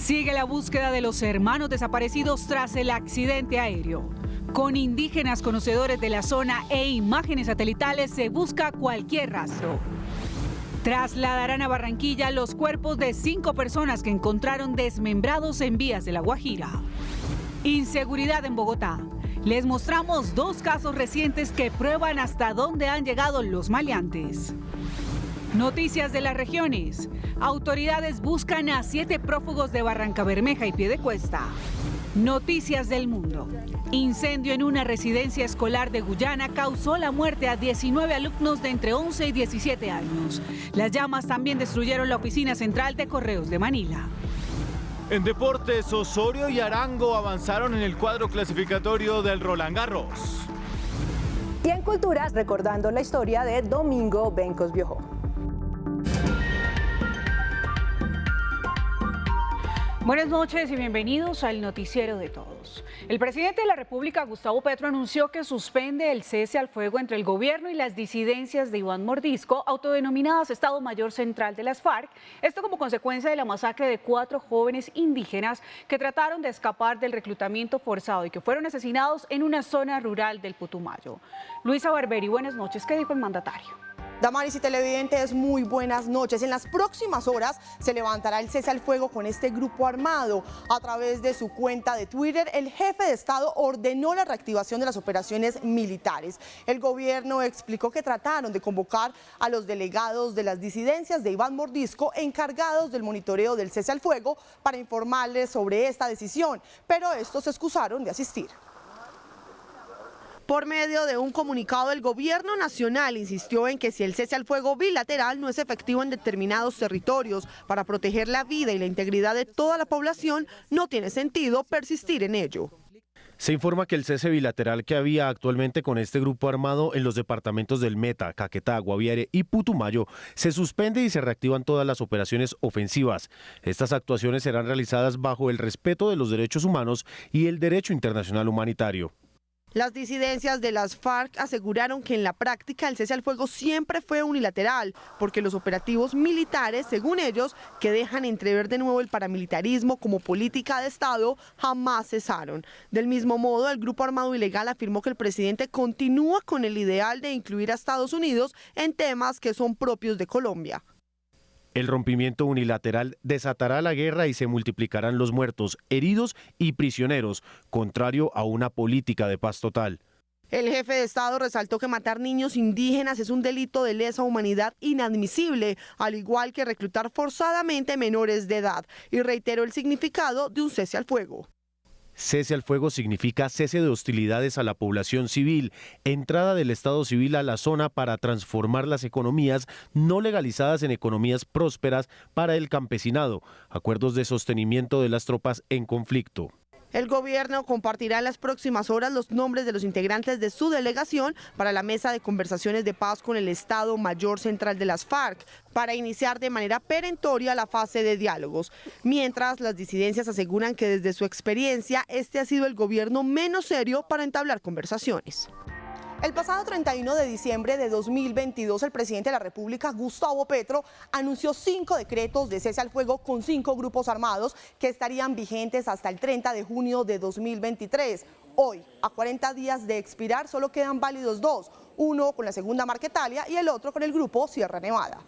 Sigue la búsqueda de los hermanos desaparecidos tras el accidente aéreo. Con indígenas conocedores de la zona e imágenes satelitales se busca cualquier rastro. Trasladarán a Barranquilla los cuerpos de 5 personas que encontraron desmembrados en vías de La Guajira. Inseguridad en Bogotá. Les mostramos 2 casos recientes que prueban hasta dónde han llegado los maleantes. Noticias de las regiones. Autoridades buscan a 7 prófugos de Barrancabermeja y Piedecuesta. Noticias del mundo. Incendio en una residencia escolar de Guyana causó la muerte a 19 alumnos de entre 11 y 17 años. Las llamas también destruyeron la oficina central de Correos de Manila. En deportes, Osorio y Arango avanzaron en el cuadro clasificatorio del Roland Garros. Y en culturas, recordando la historia de Domingo Bencos Biojó. Buenas noches y bienvenidos al Noticiero de Todos. El presidente de la República, Gustavo Petro, anunció que suspende el cese al fuego entre el gobierno y las disidencias de Iván Mordisco, autodenominadas Estado Mayor Central de las FARC, esto como consecuencia de la masacre de 4 jóvenes indígenas que trataron de escapar del reclutamiento forzado y que fueron asesinados en una zona rural del Putumayo. Luisa Barberi, buenas noches. ¿Qué dijo el mandatario? Damaris y televidentes, muy buenas noches. En las próximas horas se levantará el cese al fuego con este grupo armado. A través de su cuenta de Twitter, el jefe de Estado ordenó la reactivación de las operaciones militares. El gobierno explicó que trataron de convocar a los delegados de las disidencias de Iván Mordisco encargados del monitoreo del cese al fuego para informarles sobre esta decisión, pero estos se excusaron de asistir. Por medio de un comunicado, el gobierno nacional insistió en que si el cese al fuego bilateral no es efectivo en determinados territorios para proteger la vida y la integridad de toda la población, no tiene sentido persistir en ello. Se informa que el cese bilateral que había actualmente con este grupo armado en los departamentos del Meta, Caquetá, Guaviare y Putumayo se suspende y se reactivan todas las operaciones ofensivas. Estas actuaciones serán realizadas bajo el respeto de los derechos humanos y el derecho internacional humanitario. Las disidencias de las FARC aseguraron que en la práctica el cese al fuego siempre fue unilateral, porque los operativos militares, según ellos, que dejan entrever de nuevo el paramilitarismo como política de Estado, jamás cesaron. Del mismo modo, el grupo armado ilegal afirmó que el presidente continúa con el ideal de incluir a Estados Unidos en temas que son propios de Colombia. El rompimiento unilateral desatará la guerra y se multiplicarán los muertos, heridos y prisioneros, contrario a una política de paz total. El jefe de Estado resaltó que matar niños indígenas es un delito de lesa humanidad inadmisible, al igual que reclutar forzadamente menores de edad, y reiteró el significado de un cese al fuego. Cese al fuego significa cese de hostilidades a la población civil, entrada del Estado civil a la zona para transformar las economías no legalizadas en economías prósperas para el campesinado, acuerdos de sostenimiento de las tropas en conflicto. El gobierno compartirá en las próximas horas los nombres de los integrantes de su delegación para la mesa de conversaciones de paz con el Estado Mayor Central de las FARC, para iniciar de manera perentoria la fase de diálogos. Mientras, las disidencias aseguran que desde su experiencia, este ha sido el gobierno menos serio para entablar conversaciones. El pasado 31 de diciembre de 2022, el presidente de la República, Gustavo Petro, anunció 5 decretos de cese al fuego con 5 grupos armados que estarían vigentes hasta el 30 de junio de 2023. Hoy, a 40 días de expirar, solo quedan válidos 2, uno con la segunda Marquetalia y el otro con el grupo Sierra Nevada.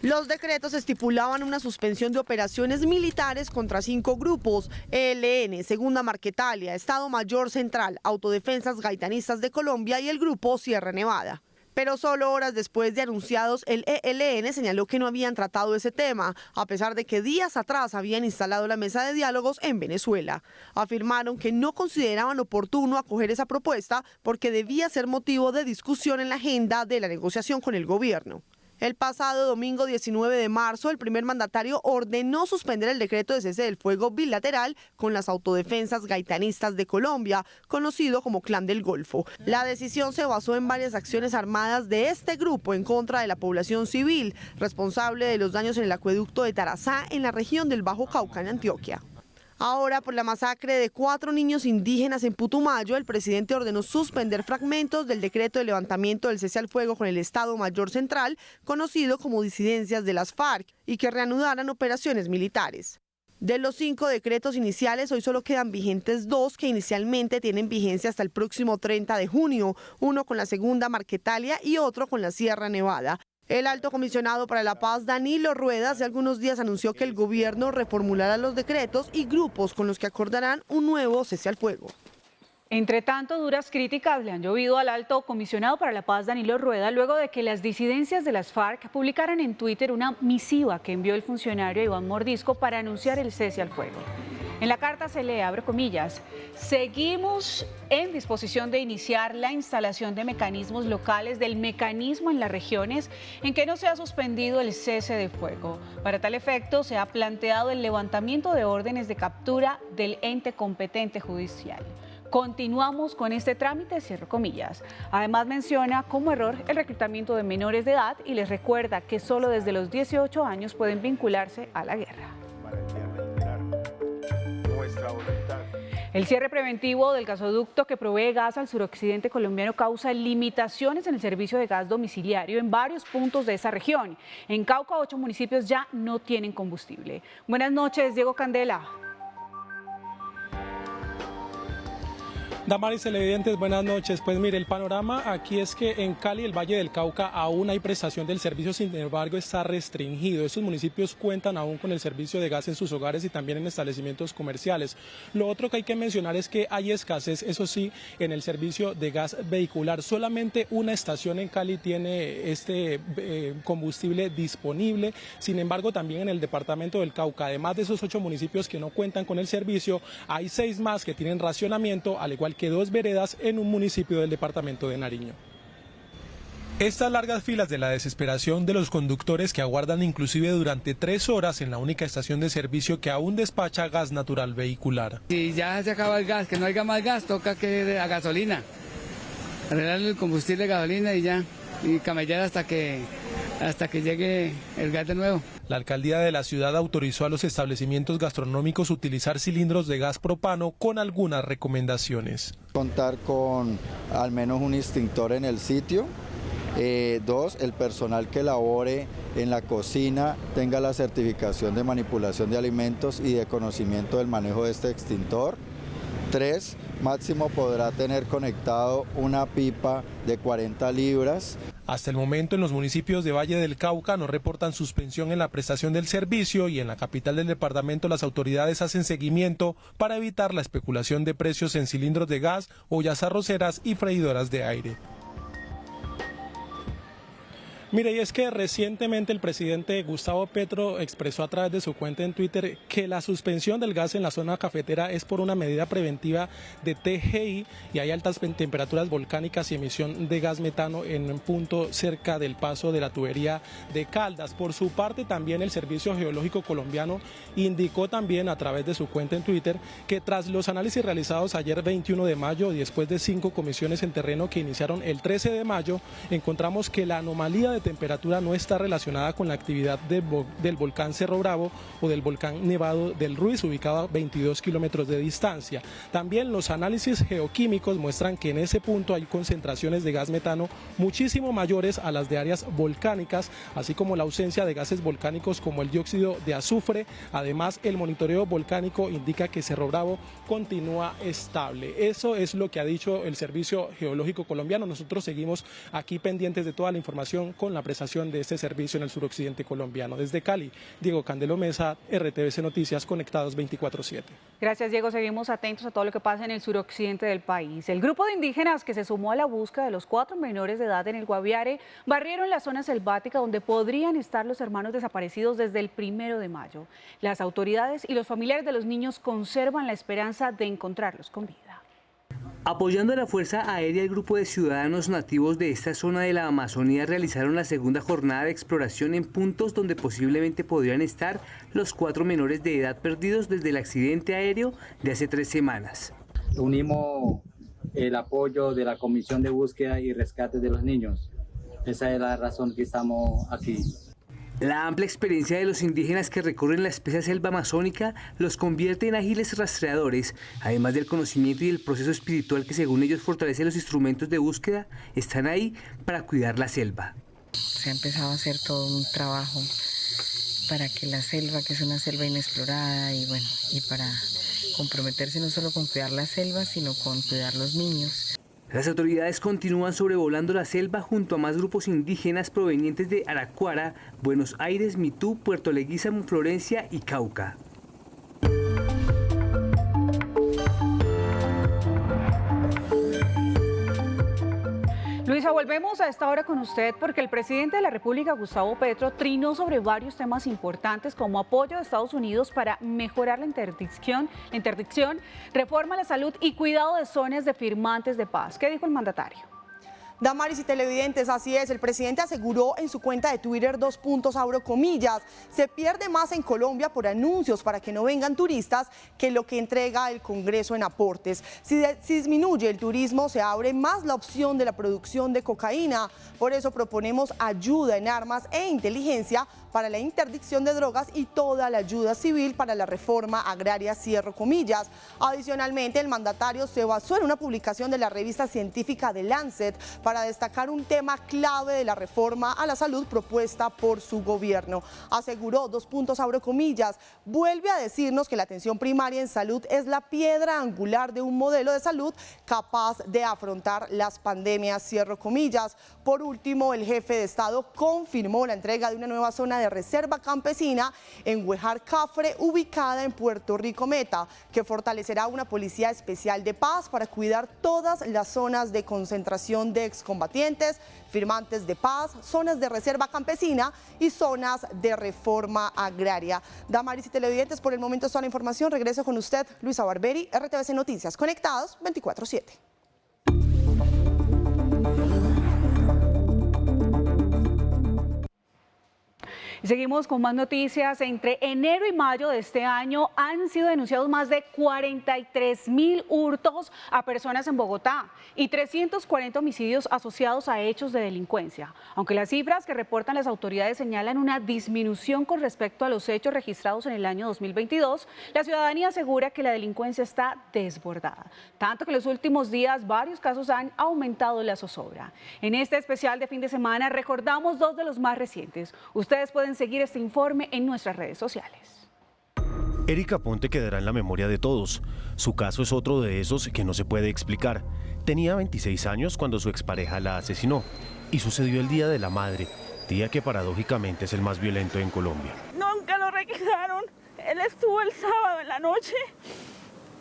Los decretos estipulaban una suspensión de operaciones militares contra 5 grupos: ELN, Segunda Marquetalia, Estado Mayor Central, Autodefensas Gaitanistas de Colombia y el grupo Sierra Nevada. Pero solo horas después de anunciados, el ELN señaló que no habían tratado ese tema, a pesar de que días atrás habían instalado la mesa de diálogos en Venezuela. Afirmaron que no consideraban oportuno acoger esa propuesta porque debía ser motivo de discusión en la agenda de la negociación con el gobierno. El pasado domingo 19 de marzo, el primer mandatario ordenó suspender el decreto de cese del fuego bilateral con las autodefensas gaitanistas de Colombia, conocido como Clan del Golfo. La decisión se basó en varias acciones armadas de este grupo en contra de la población civil, responsable de los daños en el acueducto de Tarazá en la región del Bajo Cauca, en Antioquia. Ahora, por la masacre de 4 niños indígenas en Putumayo, el presidente ordenó suspender fragmentos del decreto de levantamiento del cese al fuego con el Estado Mayor Central, conocido como disidencias de las FARC, y que reanudaran operaciones militares. De los 5 decretos iniciales, hoy solo quedan vigentes 2 que inicialmente tienen vigencia hasta el próximo 30 de junio, uno con la segunda Marquetalia y otro con la Sierra Nevada. El alto comisionado para la paz, Danilo Rueda, hace algunos días anunció que el gobierno reformulará los decretos y grupos con los que acordarán un nuevo cese al fuego. Entre tanto, duras críticas le han llovido al alto comisionado para la paz, Danilo Rueda, luego de que las disidencias de las FARC publicaran en Twitter una misiva que envió el funcionario Iván Mordisco para anunciar el cese al fuego. En la carta se lee, abro comillas, seguimos en disposición de iniciar la instalación de mecanismos locales del mecanismo en las regiones en que no se ha suspendido el cese de fuego. Para tal efecto, se ha planteado el levantamiento de órdenes de captura del ente competente judicial. Continuamos con este trámite, cierro comillas. Además menciona como error el reclutamiento de menores de edad y les recuerda que solo desde los 18 años pueden vincularse a la guerra. El cierre preventivo del gasoducto que provee gas al suroccidente colombiano causa limitaciones en el servicio de gas domiciliario en varios puntos de esa región. En Cauca, 8 municipios ya no tienen combustible. Buenas noches, Diego Candela. Damaris, televidentes, buenas noches. Pues mire, el panorama aquí es que en Cali, el Valle del Cauca, aún hay prestación del servicio, sin embargo está restringido. Estos municipios cuentan aún con el servicio de gas en sus hogares y también en establecimientos comerciales. Lo otro que hay que mencionar es que hay escasez, eso sí, en el servicio de gas vehicular. Solamente una estación en Cali tiene este combustible disponible. Sin embargo, también en el departamento del Cauca, además de esos 8 municipios que no cuentan con el servicio, hay 6 más que tienen racionamiento, al igual que 2 veredas en un municipio del departamento de Nariño. Estas largas filas de la desesperación de los conductores que aguardan inclusive durante 3 horas en la única estación de servicio que aún despacha gas natural vehicular. Si ya se acaba el gas, que no haya más gas, toca que a gasolina, arreglar el combustible de gasolina y ya, y camellar hasta que llegue el gas de nuevo. La alcaldía de la ciudad autorizó a los establecimientos gastronómicos utilizar cilindros de gas propano con algunas recomendaciones. Contar con al menos un extintor en el sitio. 2, el personal que labore en la cocina tenga la certificación de manipulación de alimentos y de conocimiento del manejo de este extintor. 3, máximo podrá tener conectado una pipa de 40 libras. Hasta el momento en los municipios de Valle del Cauca no reportan suspensión en la prestación del servicio y en la capital del departamento las autoridades hacen seguimiento para evitar la especulación de precios en cilindros de gas, ollas arroceras y freidoras de aire. Mire, y es que recientemente el presidente Gustavo Petro expresó a través de su cuenta en Twitter que la suspensión del gas en la zona cafetera es por una medida preventiva de TGI y hay altas temperaturas volcánicas y emisión de gas metano en un punto cerca del paso de la tubería de Caldas. Por su parte, también el Servicio Geológico Colombiano indicó también a través de su cuenta en Twitter que tras los análisis realizados ayer 21 de mayo y después de 5 comisiones en terreno que iniciaron el 13 de mayo, encontramos que la anomalía de temperatura no está relacionada con la actividad del volcán Cerro Bravo o del volcán Nevado del Ruiz, ubicado a 22 kilómetros de distancia. También los análisis geoquímicos muestran que en ese punto hay concentraciones de gas metano muchísimo mayores a las de áreas volcánicas, así como la ausencia de gases volcánicos como el dióxido de azufre. Además, el monitoreo volcánico indica que Cerro Bravo continúa estable. Eso es lo que ha dicho el Servicio Geológico Colombiano. Nosotros seguimos aquí pendientes de toda la información con la prestación de este servicio en el suroccidente colombiano. Desde Cali, Diego Candelo Mesa, RTVC Noticias, conectados 24/7. Gracias, Diego. Seguimos atentos a todo lo que pasa en el suroccidente del país. El grupo de indígenas que se sumó a la búsqueda de los 4 menores de edad en el Guaviare barrieron la zona selvática donde podrían estar los hermanos desaparecidos desde el 1 de mayo. Las autoridades y los familiares de los niños conservan la esperanza de encontrarlos con vida. Apoyando a la Fuerza Aérea, el grupo de ciudadanos nativos de esta zona de la Amazonía realizaron la segunda jornada de exploración en puntos donde posiblemente podrían estar los 4 menores de edad perdidos desde el accidente aéreo de hace 3 semanas. Unimos el apoyo de la Comisión de Búsqueda y Rescate de los Niños. Esa es la razón que estamos aquí. La amplia experiencia de los indígenas que recorren la espesa selva amazónica los convierte en ágiles rastreadores, además del conocimiento y el proceso espiritual que según ellos fortalece los instrumentos de búsqueda, están ahí para cuidar la selva. Se ha empezado a hacer todo un trabajo para que la selva, que es una selva inexplorada, y bueno, y para comprometerse no solo con cuidar la selva, sino con cuidar los niños. Las autoridades continúan sobrevolando la selva junto a más grupos indígenas provenientes de Araraquara, Buenos Aires, Mitú, Puerto Leguízamo, Florencia y Cauca. Luisa, volvemos a esta hora con usted porque el presidente de la República, Gustavo Petro, trinó sobre varios temas importantes como apoyo de Estados Unidos para mejorar la interdicción, reforma a la salud y cuidado de zonas de firmantes de paz. ¿Qué dijo el mandatario? Damaris y televidentes, así es, el presidente aseguró en su cuenta de Twitter, abro comillas, se pierde más en Colombia por anuncios para que no vengan turistas que lo que entrega el Congreso en aportes. Si disminuye el turismo, se abre más la opción de la producción de cocaína. Por eso proponemos ayuda en armas e inteligencia para la interdicción de drogas y toda la ayuda civil para la reforma agraria, cierro comillas. Adicionalmente, el mandatario se basó en una publicación de la revista científica The Lancet para destacar un tema clave de la reforma a la salud propuesta por su gobierno. Aseguró, abro comillas, vuelve a decirnos que la atención primaria en salud es la piedra angular de un modelo de salud capaz de afrontar las pandemias, cierro comillas. Por último, el jefe de Estado confirmó la entrega de una nueva zona de reserva campesina en Huejar Cafre, ubicada en Puerto Rico Meta, que fortalecerá una policía especial de paz para cuidar todas las zonas de concentración de excombatientes, firmantes de paz, zonas de reserva campesina y zonas de reforma agraria. Damaris y televidentes, por el momento es toda la información. Regreso con usted, Luisa Barberi, RTVC Noticias, conectados 24/7. Y seguimos con más noticias. Entre enero y mayo de este año han sido denunciados más de 43.000 hurtos a personas en Bogotá y 340 homicidios asociados a hechos de delincuencia. Aunque las cifras que reportan las autoridades señalan una disminución con respecto a los hechos registrados en el año 2022, la ciudadanía asegura que la delincuencia está desbordada. Tanto que en los últimos días varios casos han aumentado la zozobra. En este especial de fin de semana recordamos dos de los más recientes. Ustedes pueden seguir este informe en nuestras redes sociales. Erika Ponte quedará en la memoria de todos. Su caso es otro de esos que no se puede explicar. Tenía 26 años cuando su expareja la asesinó y sucedió el Día de la Madre, día que paradójicamente es el más violento en Colombia. Nunca lo requisaron. Él estuvo el sábado en la noche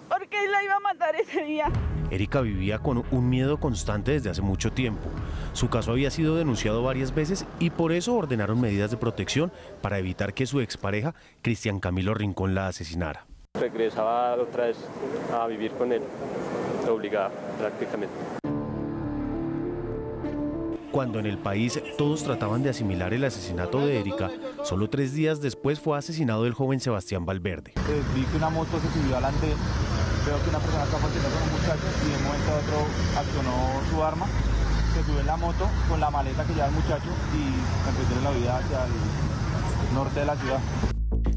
porque él la iba a matar ese día. Erika vivía con un miedo constante desde hace mucho tiempo. Su caso había sido denunciado varias veces y por eso ordenaron medidas de protección para evitar que su expareja, Cristian Camilo Rincón, la asesinara. Regresaba otra vez a vivir con él, obligada prácticamente. Cuando en el país todos trataban de asimilar el asesinato de Erika, solo 3 días después fue asesinado el joven Sebastián Valverde. Vi que una moto se subió al andén, veo que una persona está patinando con un muchacho y de un momento a otro accionó su arma, se subió en la moto con la maleta que lleva el muchacho y empezó la vida hacia el norte de la ciudad.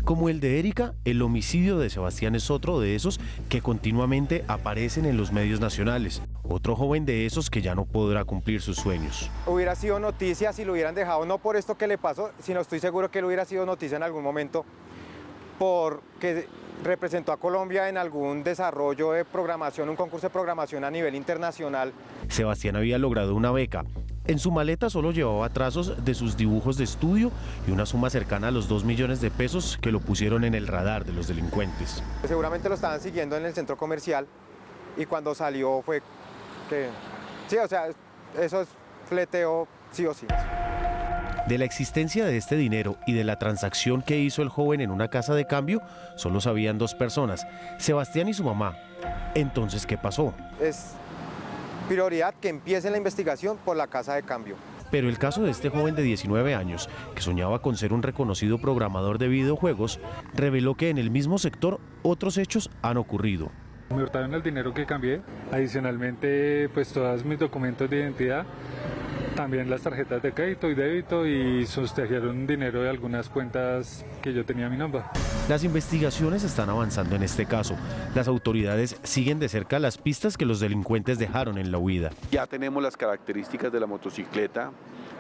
Como el de Erika, el homicidio de Sebastián es otro de esos que continuamente aparecen en los medios nacionales. Otro joven de esos que ya no podrá cumplir sus sueños. Hubiera sido noticia si lo hubieran dejado, no por esto que le pasó, sino estoy seguro que él hubiera sido noticia en algún momento porque representó a Colombia en algún desarrollo de programación, un concurso de programación a nivel internacional. Sebastián había logrado una beca. En su maleta solo llevaba trazos de sus dibujos de estudio y una suma cercana a los 2 millones de pesos que lo pusieron en el radar de los delincuentes. Seguramente lo estaban siguiendo en el centro comercial y cuando salió fue que... Sí, o sea, eso es fleteo sí o sí. De la existencia de este dinero y de la transacción que hizo el joven en una casa de cambio, solo sabían 2 personas, Sebastián y su mamá. Entonces, ¿qué pasó? Es prioridad que empiece la investigación por la casa de cambio. Pero el caso de este joven de 19 años, que soñaba con ser un reconocido programador de videojuegos, reveló que en el mismo sector otros hechos han ocurrido. Me hurtaron el dinero que cambié, adicionalmente pues todos mis documentos de identidad, también las tarjetas de crédito y débito y sustrajeron dinero de algunas cuentas que yo tenía a mi nombre. Las investigaciones están avanzando en este caso. Las autoridades siguen de cerca las pistas que los delincuentes dejaron en la huida. Ya tenemos las características de la motocicleta,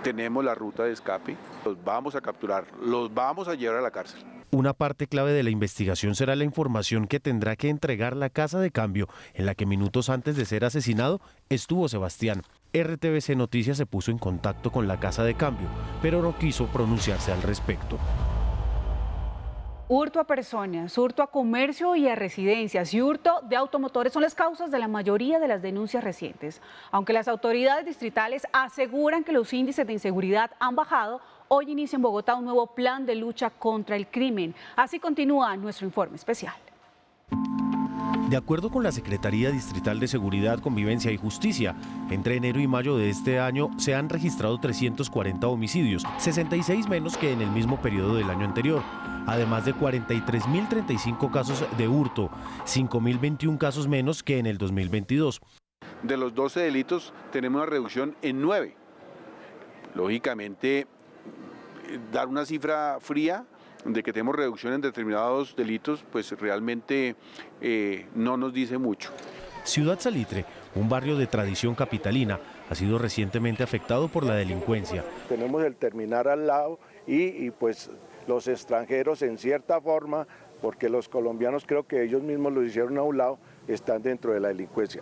tenemos la ruta de escape, los vamos a capturar, los vamos a llevar a la cárcel. Una parte clave de la investigación será la información que tendrá que entregar la casa de cambio en la que minutos antes de ser asesinado estuvo Sebastián. RTVC Noticias se puso en contacto con la casa de cambio, pero no quiso pronunciarse al respecto. Hurto a personas, hurto a comercio y a residencias y hurto de automotores son las causas de la mayoría de las denuncias recientes. Aunque las autoridades distritales aseguran que los índices de inseguridad han bajado, hoy inicia en Bogotá un nuevo plan de lucha contra el crimen. Así continúa nuestro informe especial. De acuerdo con la Secretaría Distrital de Seguridad, Convivencia y Justicia, entre enero y mayo de este año se han registrado 340 homicidios, 66 menos que en el mismo periodo del año anterior, además de 43.035 casos de hurto, 5.021 casos menos que en el 2022. De los 12 delitos tenemos una reducción en 9. Lógicamente, dar una cifra fría de que tenemos reducción en determinados delitos, pues realmente no nos dice mucho. Ciudad Salitre, un barrio de tradición capitalina, ha sido recientemente afectado por la delincuencia. Tenemos el terminal al lado y pues los extranjeros en cierta forma, porque los colombianos creo que ellos mismos lo hicieron a un lado, están dentro de la delincuencia.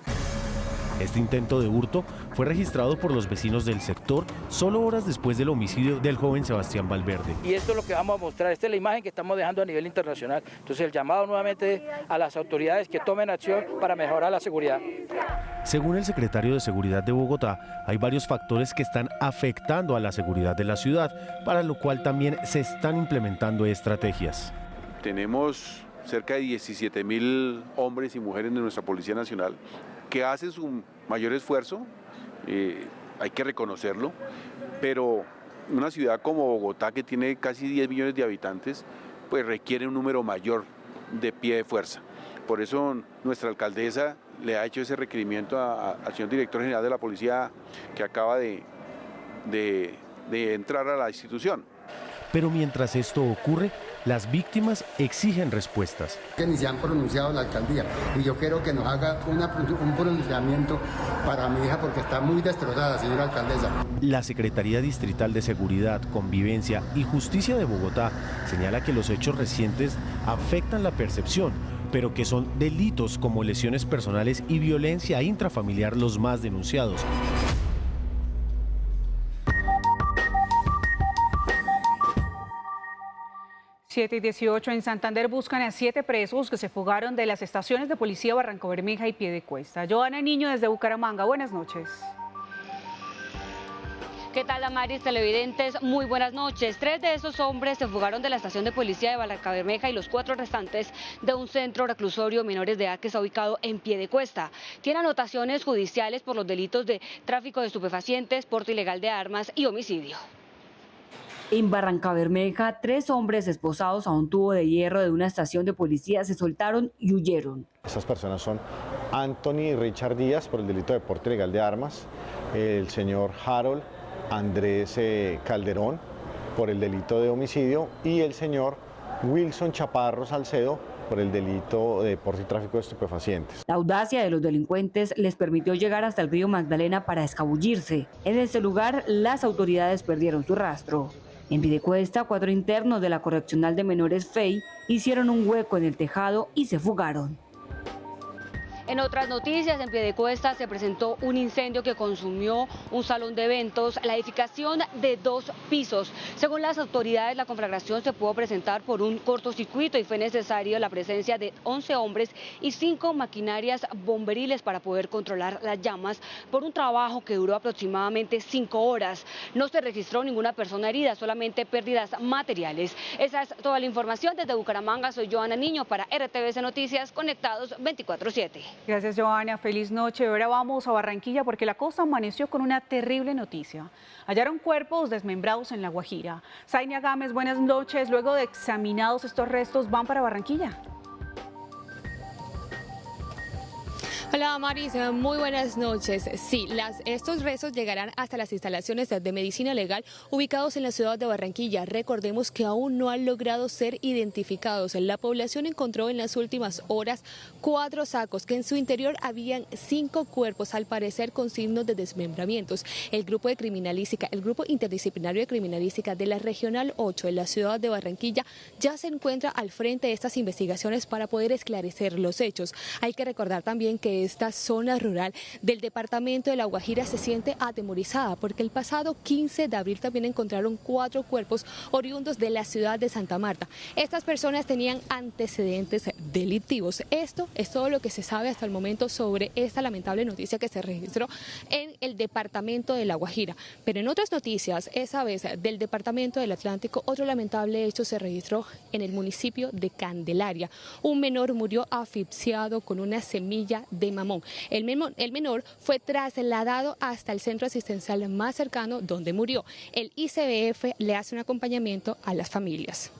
Este intento de hurto fue registrado por los vecinos del sector solo horas después del homicidio del joven Sebastián Valverde. Y esto es lo que vamos a mostrar, esta es la imagen que estamos dejando a nivel internacional. Entonces el llamado nuevamente a las autoridades que tomen acción para mejorar la seguridad. Según el secretario de Seguridad de Bogotá, hay varios factores que están afectando a la seguridad de la ciudad, para lo cual también se están implementando estrategias. Tenemos cerca de 17.000 hombres y mujeres de nuestra Policía Nacional que hacen su mayor esfuerzo, hay que reconocerlo, pero una ciudad como Bogotá, que tiene casi 10 millones de habitantes, pues requiere un número mayor de pie de fuerza. Por eso nuestra alcaldesa le ha hecho ese requerimiento al señor director general de la policía, que acaba de entrar a la institución. Pero mientras esto ocurre, las víctimas exigen respuestas. Que ni se han pronunciado la alcaldía y yo quiero que nos haga un pronunciamiento para mi hija porque está muy destrozada, señora alcaldesa. La Secretaría Distrital de Seguridad, Convivencia y Justicia de Bogotá señala que los hechos recientes afectan la percepción, pero que son delitos como lesiones personales y violencia intrafamiliar los más denunciados. Siete y 18 en Santander buscan a 7 presos que se fugaron de las estaciones de policía Barrancabermeja y Piedecuesta. Joana Niño desde Bucaramanga, buenas noches. ¿Qué tal, Damaris, televidentes? Muy buenas noches. 3 de esos hombres se fugaron de la estación de policía de Barrancabermeja y los 4 restantes de un centro reclusorio menores de edad que está ubicado en Piedecuesta. Tiene anotaciones judiciales por los delitos de tráfico de estupefacientes, porte ilegal de armas y homicidio. En Barrancabermeja, 3 hombres esposados a un tubo de hierro de una estación de policía se soltaron y huyeron. Estas personas son Anthony y Richard Díaz por el delito de porte ilegal de armas, el señor Harold Andrés Calderón por el delito de homicidio y el señor Wilson Chaparro Salcedo por el delito de porte y tráfico de estupefacientes. La audacia de los delincuentes les permitió llegar hasta el río Magdalena para escabullirse. En este lugar, las autoridades perdieron su rastro. En Piedecuesta, 4 internos de la Correccional de Menores FEI hicieron un hueco en el tejado y se fugaron. En otras noticias, en Piedecuesta se presentó un incendio que consumió un salón de eventos, la edificación de 2 pisos. Según las autoridades, la conflagración se pudo presentar por un cortocircuito y fue necesaria la presencia de 11 hombres y 5 maquinarias bomberiles para poder controlar las llamas por un trabajo que duró aproximadamente 5 horas. No se registró ninguna persona herida, solamente pérdidas materiales. Esa es toda la información. Desde Bucaramanga, soy Joana Niño para RTVC Noticias, conectados 24/7. Gracias, Joana. Feliz noche. Ahora vamos a Barranquilla porque la costa amaneció con una terrible noticia. Hallaron cuerpos desmembrados en La Guajira. Zainia Gámez, buenas noches. Luego de examinados estos restos, ¿van para Barranquilla? Hola Maris, muy buenas noches. Sí, estos restos llegarán hasta las instalaciones de medicina legal ubicados en la ciudad de Barranquilla. Recordemos que aún no han logrado ser identificados. La población encontró en las últimas horas 4 sacos que en su interior habían 5 cuerpos, al parecer con signos de desmembramientos. El grupo interdisciplinario de criminalística de la Regional 8 en la ciudad de Barranquilla ya se encuentra al frente de estas investigaciones para poder esclarecer los hechos. Hay que recordar también que esta zona rural del departamento de La Guajira se siente atemorizada porque el pasado 15 de abril también encontraron 4 cuerpos oriundos de la ciudad de Santa Marta. Estas personas tenían antecedentes delictivos. Esto es todo lo que se sabe hasta el momento sobre esta lamentable noticia que se registró en el departamento de La Guajira. Pero en otras noticias, esa vez del departamento del Atlántico, otro lamentable hecho se registró en el municipio de Candelaria. Un menor murió asfixiado con una semilla de mamón. El menor fue trasladado hasta el centro asistencial más cercano donde murió. El ICBF le hace un acompañamiento a las familias.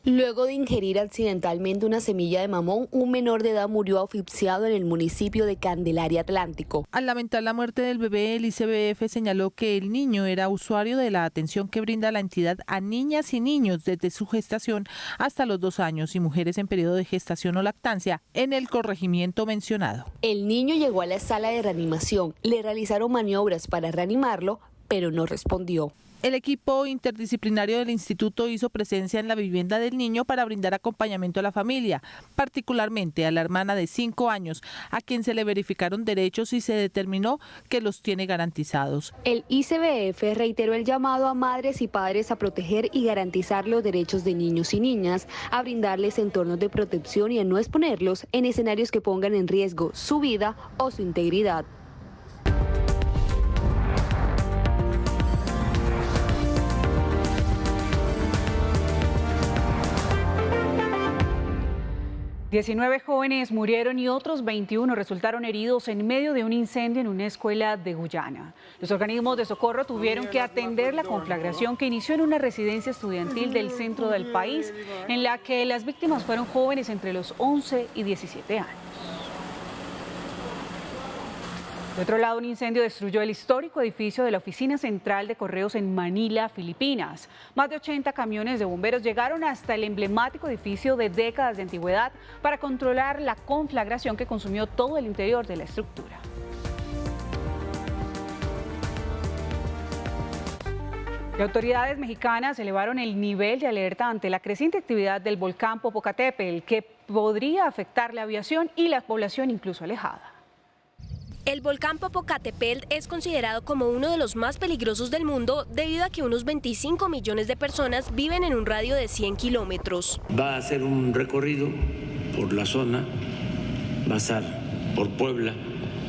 Luego de ingerir accidentalmente una semilla de mamón, un menor de edad murió asfixiado en el municipio de Candelaria Atlántico. Al lamentar la muerte del bebé, el ICBF señaló que el niño era usuario de la atención que brinda la entidad a niñas y niños desde su gestación hasta los 2 años y mujeres en periodo de gestación o lactancia en el corregimiento mencionado. El niño llegó a la sala de reanimación, le realizaron maniobras para reanimarlo, pero no respondió. El equipo interdisciplinario del instituto hizo presencia en la vivienda del niño para brindar acompañamiento a la familia, particularmente a la hermana de 5 años, a quien se le verificaron derechos y se determinó que los tiene garantizados. El ICBF reiteró el llamado a madres y padres a proteger y garantizar los derechos de niños y niñas, a brindarles entornos de protección y a no exponerlos en escenarios que pongan en riesgo su vida o su integridad. ...19 jóvenes murieron y otros 21 resultaron heridos en medio de un incendio en una escuela de Guyana. Los organismos de socorro tuvieron que atender la conflagración que inició en una residencia estudiantil del centro del país, en la que las víctimas fueron jóvenes entre los 11 y 17 años. De otro lado, un incendio destruyó el histórico edificio de la Oficina Central de Correos en Manila, Filipinas. Más de 80 camiones de bomberos llegaron hasta el emblemático edificio de décadas de antigüedad para controlar la conflagración que consumió todo el interior de la estructura. Las autoridades mexicanas elevaron el nivel de alerta ante la creciente actividad del volcán Popocatépetl, que podría afectar la aviación y la población incluso alejada. El volcán Popocatépetl es considerado como uno de los más peligrosos del mundo debido a que unos 25 millones de personas viven en un radio de 100 kilómetros. Va a hacer un recorrido por la zona, va a estar por Puebla,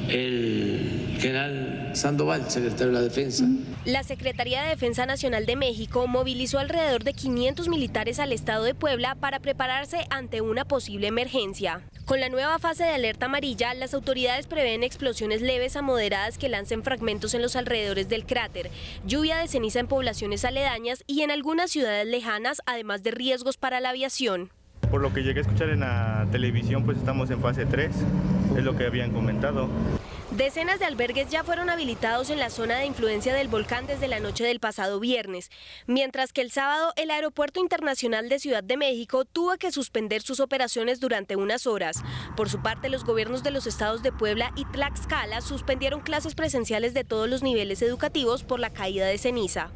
el general Sandoval, secretario de la Defensa. La Secretaría de Defensa Nacional de México movilizó alrededor de 500 militares al estado de Puebla para prepararse ante una posible emergencia. Con la nueva fase de alerta amarilla, las autoridades prevén explosiones leves a moderadas que lancen fragmentos en los alrededores del cráter, lluvia de ceniza en poblaciones aledañas y en algunas ciudades lejanas, además de riesgos para la aviación. Por lo que llegué a escuchar en la televisión, pues estamos en fase 3, es lo que habían comentado. Decenas de albergues ya fueron habilitados en la zona de influencia del volcán desde la noche del pasado viernes, mientras que el sábado el Aeropuerto Internacional de Ciudad de México tuvo que suspender sus operaciones durante unas horas. Por su parte, los gobiernos de los estados de Puebla y Tlaxcala suspendieron clases presenciales de todos los niveles educativos por la caída de ceniza.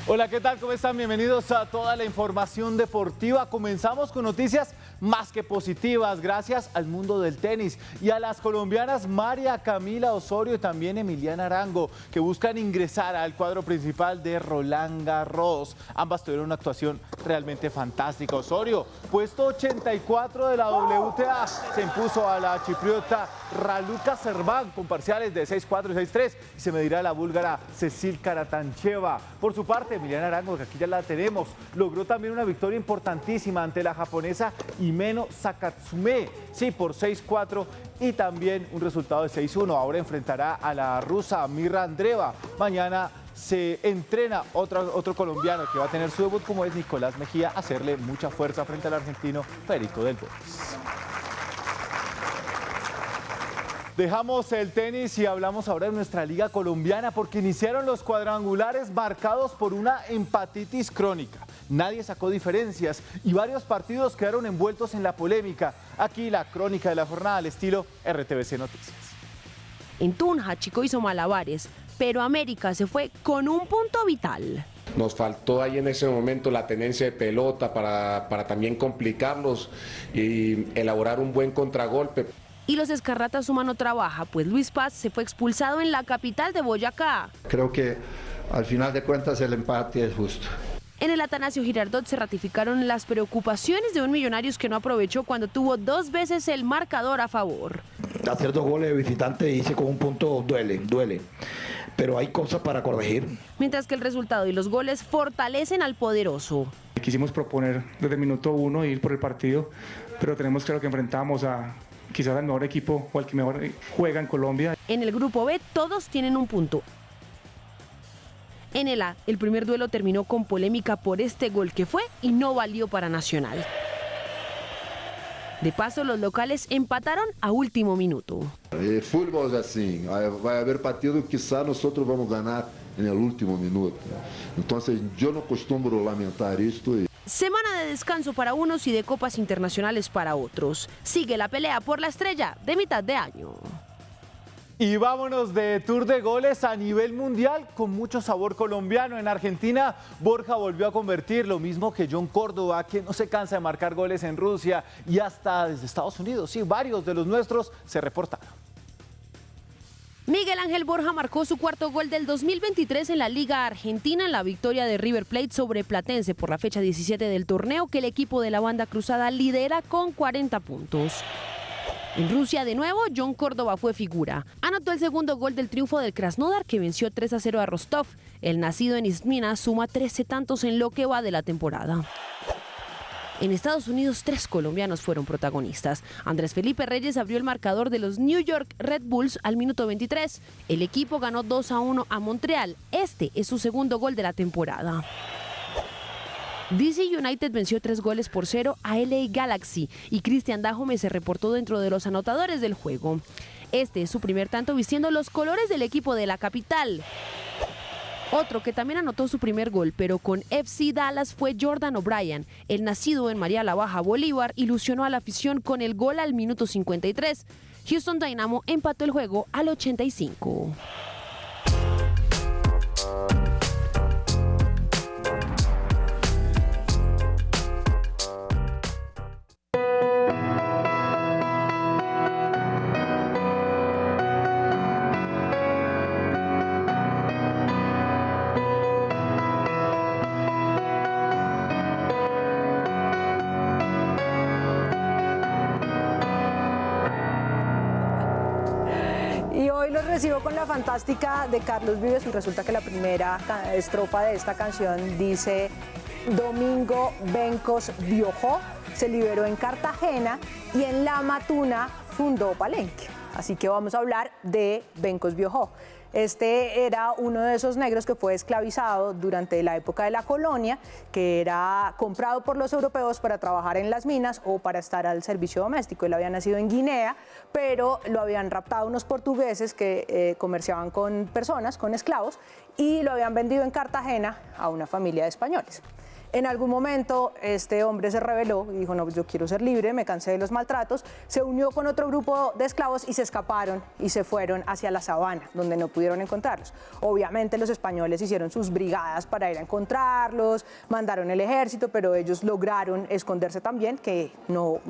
Hola, ¿qué tal? ¿Cómo están? Bienvenidos a toda la información deportiva. Comenzamos con noticias más que positivas, gracias al mundo del tenis y a las colombianas María Camila Osorio y también Emiliana Arango, que buscan ingresar al cuadro principal de Roland Garros. Ambas tuvieron una actuación realmente fantástica. Osorio, puesto 84 de la WTA, se impuso a la chipriota Raluca Servan con parciales de 6-4 y 6-3 y se medirá a la búlgara Cecil Karatancheva. Por su parte, Emiliana Arango, que aquí ya la tenemos, logró también una victoria importantísima ante la japonesa Himeno Sakatsume, sí, por 6-4 y también un resultado de 6-1. Ahora enfrentará a la rusa Mirra Andreeva. Mañana se entrena otro colombiano que va a tener su debut, como es Nicolás Mejía, hacerle mucha fuerza frente al argentino Federico del Bonis. Dejamos el tenis y hablamos ahora de nuestra liga colombiana porque iniciaron los cuadrangulares marcados por una empatitis crónica. Nadie sacó diferencias y varios partidos quedaron envueltos en la polémica. Aquí la crónica de la jornada al estilo RTVC Noticias. En Tunja, Chico hizo malabares, pero América se fue con un punto vital. Nos faltó ahí en ese momento la tenencia de pelota para también complicarlos y elaborar un buen contragolpe. Y los Escarlatas su mano trabaja, pues Luis Paz se fue expulsado en la capital de Boyacá. Creo que al final de cuentas el empate es justo. En el Atanasio Girardot se ratificaron las preocupaciones de un Millonarios que no aprovechó cuando tuvo 2 veces el marcador a favor. Hacer 2 goles de visitante y irse con un punto duele, pero hay cosas para corregir. Mientras que el resultado y los goles fortalecen al poderoso. Quisimos proponer desde el minuto 1 ir por el partido, pero tenemos claro que enfrentamos a quizás al mejor equipo o al que mejor juega en Colombia. En el grupo B todos tienen un punto. En el A, el primer duelo terminó con polémica por este gol que fue y no valió para Nacional. De paso, los locales empataron a último minuto. El fútbol es así, va a haber partido que quizá nosotros vamos a ganar en el último minuto. Entonces yo no acostumbro lamentar esto. Semana de descanso para unos y de copas internacionales para otros. Sigue la pelea por la estrella de mitad de año. Y vámonos de tour de goles a nivel mundial con mucho sabor colombiano. En Argentina, Borja volvió a convertir, lo mismo que John Córdoba, que no se cansa de marcar goles en Rusia y hasta desde Estados Unidos. Sí, varios de los nuestros se reportaron. Miguel Ángel Borja marcó su 4º gol del 2023 en la Liga Argentina en la victoria de River Plate sobre Platense por la fecha 17 del torneo que el equipo de la banda cruzada lidera con 40 puntos. En Rusia, de nuevo, John Córdoba fue figura. Anotó el 2º gol del triunfo del Krasnodar, que venció 3-0 a Rostov. El nacido en Izmina suma 13 tantos en lo que va de la temporada. En Estados Unidos, 3 colombianos fueron protagonistas. Andrés Felipe Reyes abrió el marcador de los New York Red Bulls al minuto 23. El equipo ganó 2-1 a Montreal. Este es su 2º gol de la temporada. DC United venció 3-0 a LA Galaxy y Cristian Dajome se reportó dentro de los anotadores del juego. Este es su primer tanto vistiendo los colores del equipo de la capital. Otro que también anotó su primer gol, pero con FC Dallas, fue Jordan O'Brien. El nacido en María la Baja, Bolívar, ilusionó a la afición con el gol al minuto 53. Houston Dynamo empató el juego al 85. Recibo con la fantástica de Carlos Vives y resulta que la primera estrofa de esta canción dice: Domingo Bencos viajó, se liberó en Cartagena y en La Matuna fundó Palenque. Así que vamos a hablar de Bencos viajó. Este era uno de esos negros que fue esclavizado durante la época de la colonia, que era comprado por los europeos para trabajar en las minas o para estar al servicio doméstico. Él había nacido en Guinea, pero lo habían raptado unos portugueses que comerciaban con personas, con esclavos, y lo habían vendido en Cartagena a una familia de españoles. En algún momento este hombre se rebeló y dijo: no, yo quiero ser libre, me cansé de los maltratos. Se unió con otro grupo de esclavos y se escaparon y se fueron hacia la sabana, donde no pudieron encontrarlos. Obviamente los españoles hicieron sus brigadas para ir a encontrarlos, mandaron el ejército, pero ellos lograron esconderse también, que no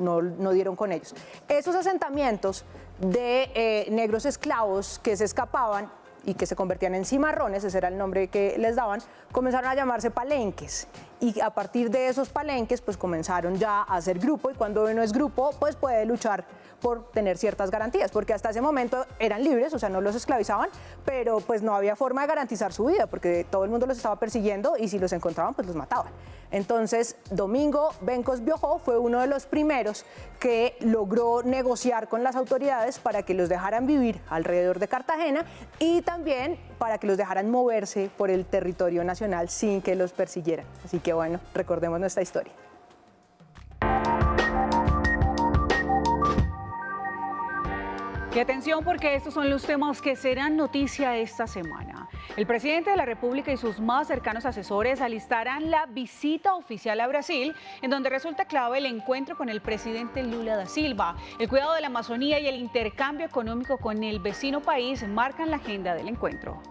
dieron con ellos. Esos asentamientos de negros esclavos que se escapaban y que se convertían en cimarrones, ese era el nombre que les daban, comenzaron a llamarse palenques. Y a partir de esos palenques, pues comenzaron ya a hacer grupo, y cuando uno es grupo, pues puede luchar por tener ciertas garantías, porque hasta ese momento eran libres, o sea, no los esclavizaban, pero pues no había forma de garantizar su vida, porque todo el mundo los estaba persiguiendo y si los encontraban, pues los mataban. Entonces, Domingo Bencos viajó, fue uno de los primeros que logró negociar con las autoridades para que los dejaran vivir alrededor de Cartagena y también para que los dejaran moverse por el territorio nacional sin que los persiguieran. Así que bueno, recordemos nuestra historia. Y atención porque estos son los temas que serán noticia esta semana. El presidente de la República y sus más cercanos asesores alistarán la visita oficial a Brasil, en donde resulta clave el encuentro con el presidente Lula da Silva. El cuidado de la Amazonía y el intercambio económico con el vecino país marcan la agenda del encuentro.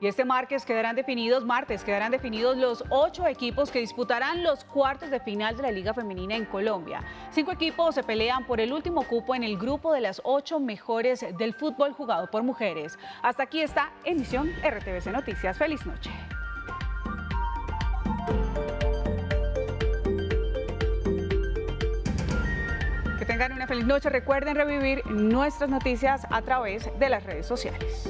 Y este martes quedarán definidos los 8 equipos que disputarán los cuartos de final de la Liga Femenina en Colombia. 5 equipos se pelean por el último cupo en el grupo de las 8 mejores del fútbol jugado por mujeres. Hasta aquí esta emisión RTVC Noticias. Feliz noche. Que tengan una feliz noche. Recuerden revivir nuestras noticias a través de las redes sociales.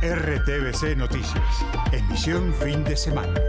RTVC Noticias, emisión fin de semana.